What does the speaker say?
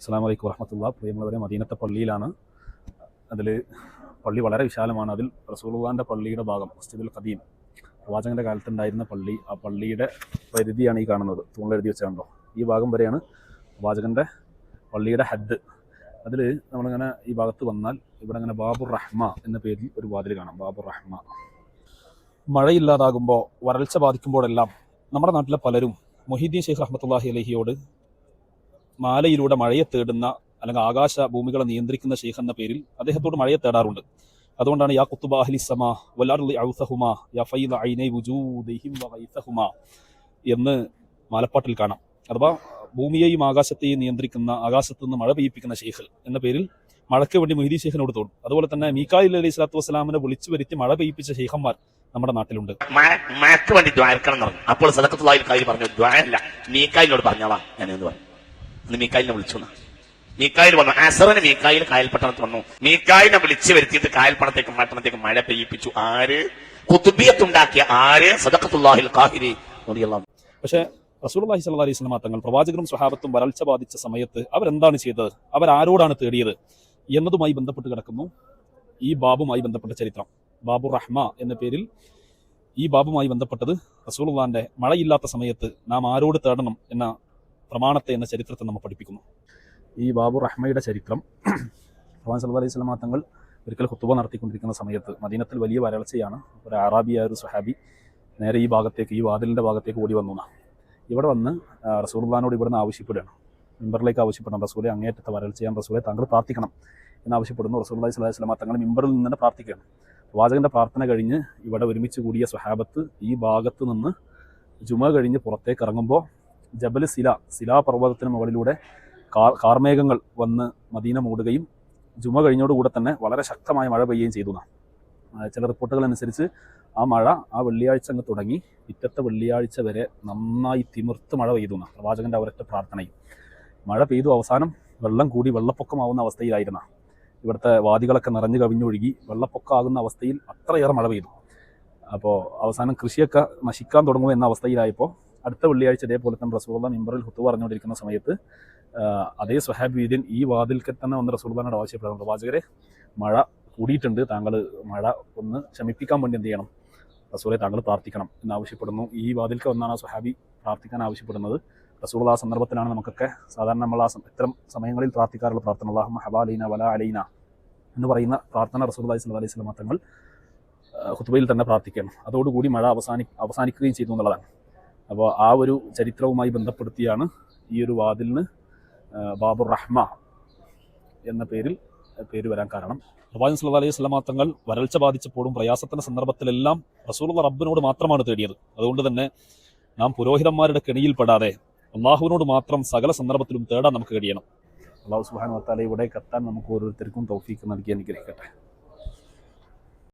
അസ്സലാമു അലൈക്കും വറഹ്മത്തുള്ളാഹി. പ്രിയമുള്ളവരെ, മദീനത്തെ പള്ളിയിലാണ്. അതിൽ പള്ളി വളരെ വിശാലമാണ്. അതിൽ റസൂലുള്ളാഹിൻ്റെ പള്ളിയുടെ ഭാഗം മസ്ജിദുൽ ഖദീം, പ്രവാചകൻ്റെ കാലത്തുണ്ടായിരുന്ന പള്ളി, ആ പള്ളിയുടെ പരിധിയാണ് ഈ കാണുന്നത്. തൂണിലെഴുതി വെച്ചാണല്ലോ. ഈ ഭാഗം വരെയാണ് പ്രവാചകൻ്റെ പള്ളിയുടെ ഹദ്. അതിൽ നമ്മളിങ്ങനെ ഈ ഭാഗത്ത് വന്നാൽ ഇവിടെ ഇങ്ങനെ ബാബുർ റഹ്മ എന്ന പേരിൽ ഒരു വാതിൽ കാണാം. ബാബുർ റഹ്മ. മഴയില്ലാതാകുമ്പോൾ, വരൾച്ച ബാധിക്കുമ്പോഴെല്ലാം നമ്മുടെ നാട്ടിലെ പലരും മുഹീദ്ദീൻ ഷെയ്ഖ് റഹ്മത്തുള്ളാഹി അലൈഹിയോട് മാലയിലൂടെ മഴയെ തേടുന്ന, അല്ലെങ്കിൽ ആകാശ ഭൂമികളെ നിയന്ത്രിക്കുന്ന ഷെയ്ഖ് എന്ന പേരിൽ അദ്ദേഹത്തോട് മഴയെ തേടാറുണ്ട്. അതുകൊണ്ടാണ് യാ ഖുത്ബ അഹ്ലി സമാ വൽ അർളി ഔസഹുമാ യാ ഫൈദ ഐനൈ വുജൂദിഹിം വഗൈസഹുമാ എന്ന് മാലപ്പാട്ടിൽ കാണാം. അഥവാ ഭൂമിയെയും ആകാശത്തെയും നിയന്ത്രിക്കുന്ന, ആകാശത്ത് നിന്ന് മഴ പെയ്യിപ്പിക്കുന്ന ഷെയ്ഖ് എന്ന പേരിൽ മഴയ്ക്ക് വേണ്ടി മുഹീദ്ദീൻ ഷെയ്ഖിനോട് തോന്നും. അതുപോലെ തന്നെ മീകായിൽ അലൈഹി സ്വലാത്തു വസ്സലാമിനെ വിളിച്ചു വരുത്തി മഴ പെയ്യിപ്പിച്ച ഷെയ്ഖന്മാർ നമ്മുടെ നാട്ടിലുണ്ട്. മഴയ്ക്ക് വേണ്ടി ദ്വാരക്കണം എന്ന് പറഞ്ഞു. അപ്പോൾ സദഖത്തുള്ളാഹിൽ കാര്യം പറഞ്ഞു, ദ്വാരല്ല, മീകായിലിനോട് പറഞ്ഞോളാം ഞാനെന്ന് പറഞ്ഞു. അന്ന് മീകായിലിനെ വിളിച്ചു. മീകായിൽ വന്നു. അസറിന് മീകായിൽ കായൽപട്ടണത്ത് വന്നു. മീകായിലിനെ വിളിച്ചു വരുത്തിയിട്ട് കായൽപ്പണത്തേക്കും പട്ടണത്തേക്കും മഴ പെയ്യിപ്പിച്ചു. ആര്? ഖുതുബിയത്തുണ്ടാക്കിയ ആര്? സദഖത്തുള്ളാഹിൽ ഖാഹിരി റളിയല്ലാഹു. പക്ഷേ റസൂലുള്ളാഹി സ്വല്ലല്ലാഹി അലൈഹി വസല്ലം തങ്ങൾ, പ്രവാചകരും സ്വഹാബത്തും വരൾച്ച ബാധിച്ച സമയത്ത് അവരെന്താണ് ചെയ്തത്, അവരാരോടാണ് തേടിയത് എന്നതുമായി ബന്ധപ്പെട്ട് കിടക്കുന്നു ഈ ബാബുമായി ബന്ധപ്പെട്ട ചരിത്രം. ബാബുർ റഹ്മ എന്ന പേരിൽ ഈ ബാബുമായി ബന്ധപ്പെട്ടത് റസൂലുള്ളാഹിന്റെ മഴയില്ലാത്ത സമയത്ത് നാം ആരോട് തേടണം എന്ന പ്രമാണത്തെ, എന്ന ചരിത്രത്തെ നമ്മൾ പഠിപ്പിക്കുന്നു. ഈ ബാബുർ റഹ്മയുടെ ചരിത്രം, പ്രവാചകൻ സല്ലല്ലാഹു അലൈഹി വസല്ലം തങ്ങൾ ഒരിക്കൽ ഖുത്ബ നടത്തിക്കൊണ്ടിരിക്കുന്ന സമയത്ത് മദീനത്തിൽ വലിയ വരൾച്ചയാണ്. ഒരു അറാബിയായ ഒരു സ്വഹാബി നേരെ ഈ ഭാഗത്തേക്ക്, ഈ വാതിലിൻ്റെ ഭാഗത്തേക്ക് ഓടി വന്നു. ഇവിടെ വന്ന് റസൂലുള്ളാഹിനോട് ഇവിടുന്ന് ആവശ്യപ്പെടുകയാണ്, മിമ്പറിലേക്ക് ആവശ്യപ്പെടണം, റസൂലെ അങ്ങേറ്റത്തെ വരൾച്ചയാണ്, റസൂലെ താങ്കൾ പ്രാർത്ഥിക്കണം എന്നാവശ്യപ്പെടുന്നു. റസൂലുള്ളാഹി സ്വല്ലല്ലാഹി അലൈഹി വസല്ലം തങ്ങൾ മിമ്പറിൽ നിന്ന് തന്നെ പ്രാർത്ഥിക്കുകയാണ്. പ്രവാചകന്റെ പ്രാർത്ഥന കഴിഞ്ഞ് ഇവിടെ ഒരുമിച്ച് കൂടിയ സ്വഹാബത്ത് ഈ ഭാഗത്ത് നിന്ന് ജുമ കഴിഞ്ഞ് പുറത്തേക്ക് ഇറങ്ങുമ്പോൾ ജബൽ സിലാ പർവ്വതത്തിന് മുകളിലൂടെ കാർമേഘങ്ങൾ വന്ന് മദീന മൂടുകയും ജുമ കഴിഞ്ഞോടുകൂടെ തന്നെ വളരെ ശക്തമായ മഴ പെയ്യുകയും ചെയ്തു. ചില റിപ്പോർട്ടുകൾ അനുസരിച്ച് ആ മഴ ആ വെള്ളിയാഴ്ച അങ്ങ് തുടങ്ങി പിറ്റത്തെ വെള്ളിയാഴ്ച വരെ നന്നായി തിമിർത്ത് മഴ പെയ്തു. പ്രവാചകന്റെ ഒരൊറ്റ പ്രാർത്ഥനയും മഴ പെയ്തു. അവസാനം വെള്ളം കൂടി വെള്ളപ്പൊക്കമാവുന്ന അവസ്ഥയിലായിരുന്ന, ഇവിടുത്തെ വാദികളൊക്കെ നിറഞ്ഞു കവിഞ്ഞൊഴുകി വെള്ളപ്പൊക്കമാകുന്ന അവസ്ഥയിൽ അത്രയേറെ മഴ പെയ്തു. അപ്പോൾ അവസാനം കൃഷിയൊക്കെ നശിക്കാൻ തുടങ്ങും എന്ന അവസ്ഥയിലായപ്പോൾ അടുത്ത വെള്ളിയാഴ്ച ഇതേപോലെ തന്നെ റസൂലുള്ളാഹി മിമ്പറിൽ ഖുത്ബ പറഞ്ഞുകൊണ്ടിരിക്കുന്ന സമയത്ത് അതേ സ്വഹാബിയൻ ഈ വാതിൽക്ക് തന്നെ വന്ന് റസൂലുള്ളാഹിനോട് ആവശ്യപ്പെടുന്നു, പ്രവാചകരെ മഴ കൂടിയിട്ടുണ്ട്, താങ്കൾ മഴ ഒന്ന് ശമിപ്പിക്കാൻ വേണ്ടി എന്ത് ചെയ്യണം, റസൂലെ താങ്കൾ പ്രാർത്ഥിക്കണം എന്നാവശ്യപ്പെടുന്നു. ഈ വാതിൽക്ക് വന്നാണ് ആ സ്വഹാബി പ്രാർത്ഥിക്കാൻ ആവശ്യപ്പെടുന്നത്. റസൂലുള്ള ആ സന്ദർഭത്തിലാണ് നമുക്കൊക്കെ സാധാരണ നമ്മൾ ഇത്തരം സമയങ്ങളിൽ പ്രാർത്ഥിക്കാറുള്ള പ്രാർത്ഥന, അല്ലാഹുമ്മ ഹവാലൈന വലാ അലൈന എന്ന് പറയുന്ന പ്രാർത്ഥന റസൂലുള്ളാഹി സ്വല്ലല്ലാഹി അലൈഹി വസല്ലം തങ്ങൾ ഖുത്ബയിൽ തന്നെ പ്രാർത്ഥിക്കണം. അതോടുകൂടി മഴ അവസാനിക്കുകയും ചെയ്തു എന്നുള്ളതാണ്. അപ്പോൾ ആ ഒരു ചരിത്രവുമായി ബന്ധപ്പെടുത്തിയാണ് ഈ ഒരു വാതിലിന് ബാബുർ റഹ്മ എന്ന പേര് വരാൻ കാരണം. പ്രവാചകൻ സല്ലല്ലാഹു അലൈഹി വസല്ലം തങ്ങൾ വരൾച്ച ബാധിച്ചപ്പോഴും പ്രയാസത്തിന്റെ സന്ദർഭത്തിലെല്ലാം റസൂലുള്ളാഹി റബ്ബിനോട് മാത്രമാണ് തേടിയത്. അതുകൊണ്ട് തന്നെ നാം പുരോഹിതന്മാരുടെ കെണിയിൽപ്പെടാതെ അള്ളാഹുവിനോട് മാത്രം സകല സന്ദർഭത്തിലും തേടാൻ നമുക്ക് കഴിയണം. അല്ലാഹു സുബ്ഹാനഹു വ തആല ഇവിടെ എത്താൻ നമുക്ക് ഓരോരുത്തർക്കും തൗഫീഖ് നൽകി അനുഗ്രഹിക്കട്ടെ.